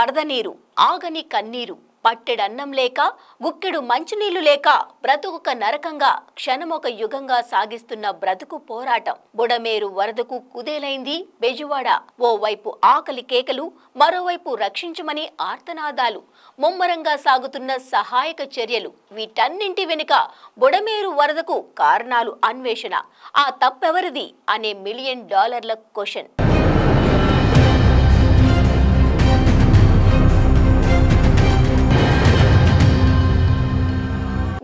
వరద నీరు, ఆగని కన్నీరు, పట్టెడన్నం లేక, గుక్కెడు మంచినీళ్లు లేక బ్రతుకుక నరకంగా క్షణమొక యుగంగా సాగిస్తున్న బ్రతుకు పోరాటం. బుడమేరు వరదకు కుదేలైంది బెజవాడ. ఓవైపు ఆకలి కేకలు, మరోవైపు రక్షించమని ఆర్తనాదాలు. ముమ్మరంగా సాగుతున్న సహాయక చర్యలు. వీటన్నింటి వెనుక బుడమేరు వరదకు కారణాలు అన్వేషణ. ఆ తప్పెవరిది అనే $1 మిలియన్ క్వశ్చన్.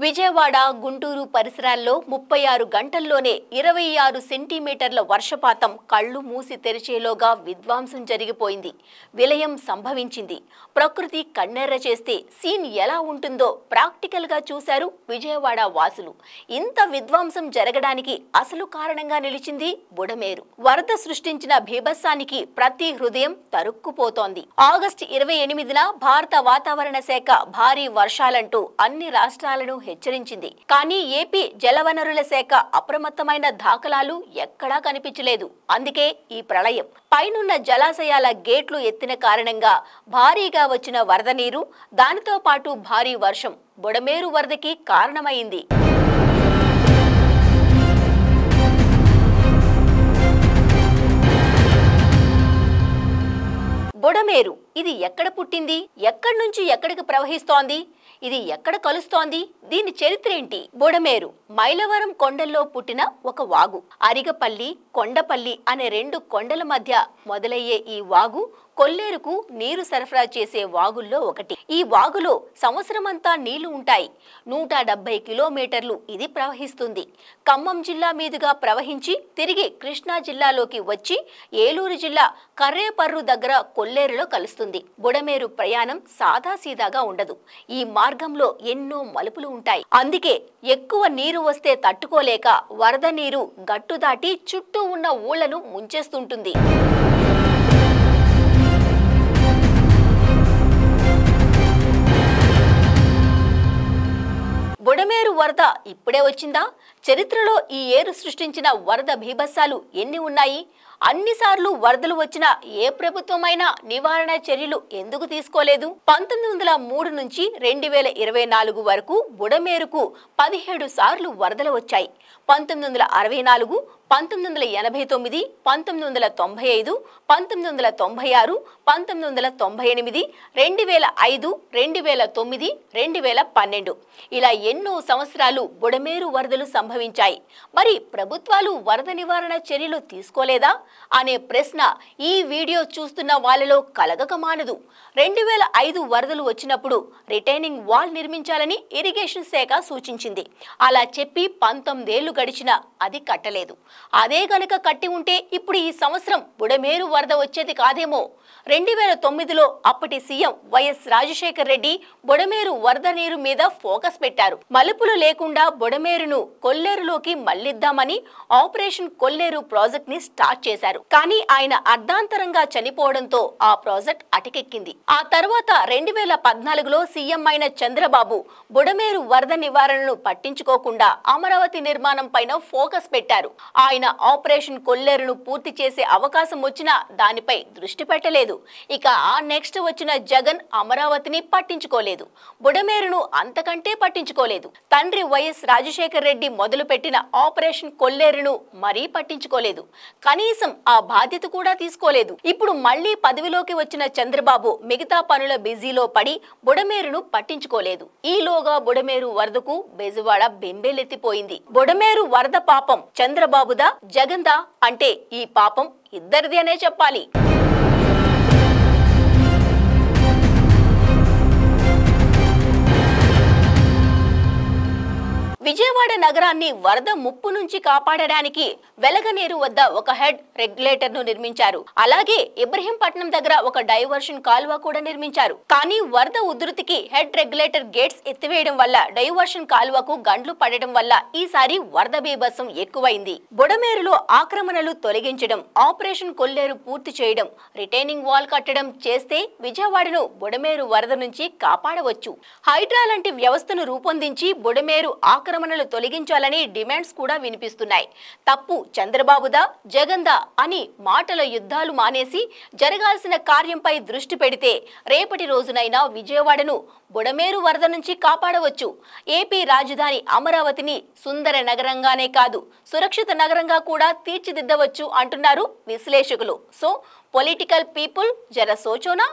విజయవాడ, గుంటూరు పరిసరాల్లో 36 గంటల్లోనే 26 సెంటీమీటర్ల వర్షపాతం కళ్ళు మూసి తెరిచేలోగా విధ్వంసం జరిగిపోయింది. విలయం సంభవించింది. ప్రకృతి కన్నెర్ర చేస్తే సీన్ ఎలా ఉంటుందో ప్రాక్టికల్గా చూశారు విజయవాడ వాసులు. ఇంత విధ్వంసం జరగడానికి అసలు కారణంగా నిలిచింది బుడమేరు. వరద సృష్టించిన బీభత్సానికి ప్రతి హృదయం తరుక్కుపోతోంది. ఆగస్టు 28న భారత వాతావరణ శాఖ భారీ వర్షాలంటూ అన్ని రాష్ట్రాలను హెచ్చరించింది. కానీ ఏపీ జలవనరుల శాఖ అప్రమత్తమైన దాఖలాలు ఎక్కడా కనిపించలేదు. అందుకే ఈ ప్రళయం. పైనున్న జలాశయాల గేట్లు ఎత్తిన కారణంగా భారీగా వచ్చిన వరద నీరు, దానితో పాటు భారీ వర్షం బుడమేరు వరదకి కారణమైంది. బుడమేరు ఇది ఎక్కడ పుట్టింది? ఎక్కడి నుంచి ఎక్కడికి ప్రవహిస్తోంది? ఇది ఎక్కడ కలుస్తోంది? దీని చరిత్ర ఏంటి? బుడమేరు మైలవరం కొండల్లో పుట్టిన ఒక వాగు. అరిగపల్లి, కొండపల్లి అనే 2 కొండల మధ్య మొదలయ్యే ఈ వాగు కొల్లేరుకు నీరు సరఫరా చేసే వాగుల్లో ఒకటి. ఈ వాగులో సంవత్సరమంతా నీళ్లు ఉంటాయి. 170 కిలోమీటర్లు ఇది ప్రవహిస్తుంది. ఖమ్మం జిల్లా మీదుగా ప్రవహించి తిరిగి కృష్ణా జిల్లాలోకి వచ్చి ఏలూరు జిల్లా కర్రేపర్రు దగ్గర కొల్లేరులో కలుస్తుంది. బుడమేరు ప్రయాణం సాదాసీదాగా ఉండదు. ఈ మార్గంలో ఎన్నో మలుపులు ఉంటాయి. అందుకే ఎక్కువ నీరు వస్తే తట్టుకోలేక వరద నీరు గట్టు దాటి చుట్టూ ఉన్న ఊళ్లను ముంచేస్తుంటుంది. బుడమేరు వరద ఇప్పుడే వచ్చిందా? చరిత్రలో ఈ ఏరు సృష్టించిన వరద బీభత్సాలు ఎన్ని ఉన్నాయి? అన్నిసార్లు వరదలు వచ్చినా ఏ ప్రభుత్వమైనా నివారణ చర్యలు ఎందుకు తీసుకోలేదు? 1903 నుంచి 2024 వరకు బుడమేరుకు 17 సార్లు వరదలు వచ్చాయి. 1964, 1989, 1995, 1996, 1998, 2005, 2009, 2012 ఇలా ఎన్నో సంవత్సరాలు బుడమేరు వరదలు సంభవించాయి. మరి ప్రభుత్వాలు వరద నివారణ చర్యలు తీసుకోలేదా అనే ప్రశ్న ఈ వీడియో చూస్తున్న వాళ్ళలో కలగక మానదు. 2005 వరదలు వచ్చినప్పుడు రిటైనింగ్ వాల్ నిర్మించాలని ఇరిగేషన్ శాఖ సూచించింది. అలా చెప్పి 19 ఏళ్లు గడిచినా అది కట్టలేదు. అదే గనుక కట్టి ఉంటే ఇప్పుడు ఈ సంవత్సరం బుడమేరు వరద వచ్చేది కాదేమో. 2009లో అప్పటి సీఎం వైఎస్ రాజశేఖర్ రెడ్డి బుడమేరు వరద నీరు మీద ఫోకస్ పెట్టారు. మలుపులు లేకుండా బుడమేరును కొల్లేరులోకి మళ్లిద్దామని ఆపరేషన్ కొల్లేరు ప్రాజెక్ట్ ని స్టార్ట్ చేశారు. కానీ ఆయన అర్ధాంతరంగా చనిపోవడంతో ఆ ప్రాజెక్ట్ అటకెక్కింది. ఆ తర్వాత 2014లో సీఎం అయిన చంద్రబాబు బుడమేరు వరద నివారణను పట్టించుకోకుండా అమరావతి నిర్మాణం పైన ఫోకస్ పెట్టారు. ఆయన ఆపరేషన్ కొల్లేరును పూర్తి చేసే అవకాశం వచ్చినా దానిపై దృష్టి పెట్టలేదు. ఇక ఆ నెక్స్ట్ వచ్చిన జగన్ అమరావతిని పట్టించుకోలేదు. బుడమేరును అంతకంటే పట్టించుకోలేదు. తండ్రి వైఎస్ రాజశేఖర్ రెడ్డి మొదలుపెట్టిన ఆపరేషన్ కొల్లేరును మరీ పట్టించుకోలేదు. కనీసం ఆ బాధ్యత కూడా తీసుకోలేదు. ఇప్పుడు మళ్లీ పదవిలోకి వచ్చిన చంద్రబాబు మిగతా పనుల బిజీలో పడి బుడమేరును పట్టించుకోలేదు. ఈలోగా బుడమేరు వరదకు బెజవాడ బెంబేలెత్తిపోయింది. బుడమేరు వరద పాపం చంద్రబాబుదా జగన్దా అంటే ఈ పాపం ఇద్దరిది అనే చెప్పాలి. విజయవాడ నగరాన్ని వరద ముప్పు నుంచి కాపాడడానికి వెలగనేరు వద్ద ఒక హెడ్ రెగ్యులేటర్ ను నిర్మించారు. అలాగే ఇబ్రహీంపట్నం దగ్గర ఒక డైవర్షన్ కాలువ కూడా నిర్మించారు. కానీ వరద ఉధృతికి హెడ్ రెగ్యులేటర్ గేట్స్ ఎత్తివేయడం వల్ల డైవర్షన్ కాలువకు గండ్లు పడడం వల్ల ఈసారి వరద బీభత్సం ఎక్కువైంది. బుడమేరులో ఆక్రమణలు తొలగించడం, ఆపరేషన్ కొల్లేరు పూర్తి చేయడం, రిటైనింగ్ వాల్ కట్టడం చేస్తే విజయవాడను బుడమేరు వరద నుంచి కాపాడవచ్చు. హైడ్రా లాంటి వ్యవస్థను రూపొందించి బుడమేరు ఆక్రమణ ఆక్రమణలు తొలగించాలని డిమాండ్స్ కూడా వినిపిస్తున్నాయి. తప్పు చంద్రబాబుదా జగన్దా అని మాటల యుద్ధాలు మానేసి జరగాల్సిన కార్యంపై దృష్టి పెడితే రేపటి రోజునైనా విజయవాడను బుడమేరు వరద నుంచి కాపాడవచ్చు. ఏపీ రాజధాని అమరావతిని సుందర నగరంగానే కాదు సురక్షిత నగరంగా కూడా తీర్చిదిద్దవచ్చు అంటున్నారు విశ్లేషకులు. సో పొలిటికల్ పీపుల్ జర సోచోనా.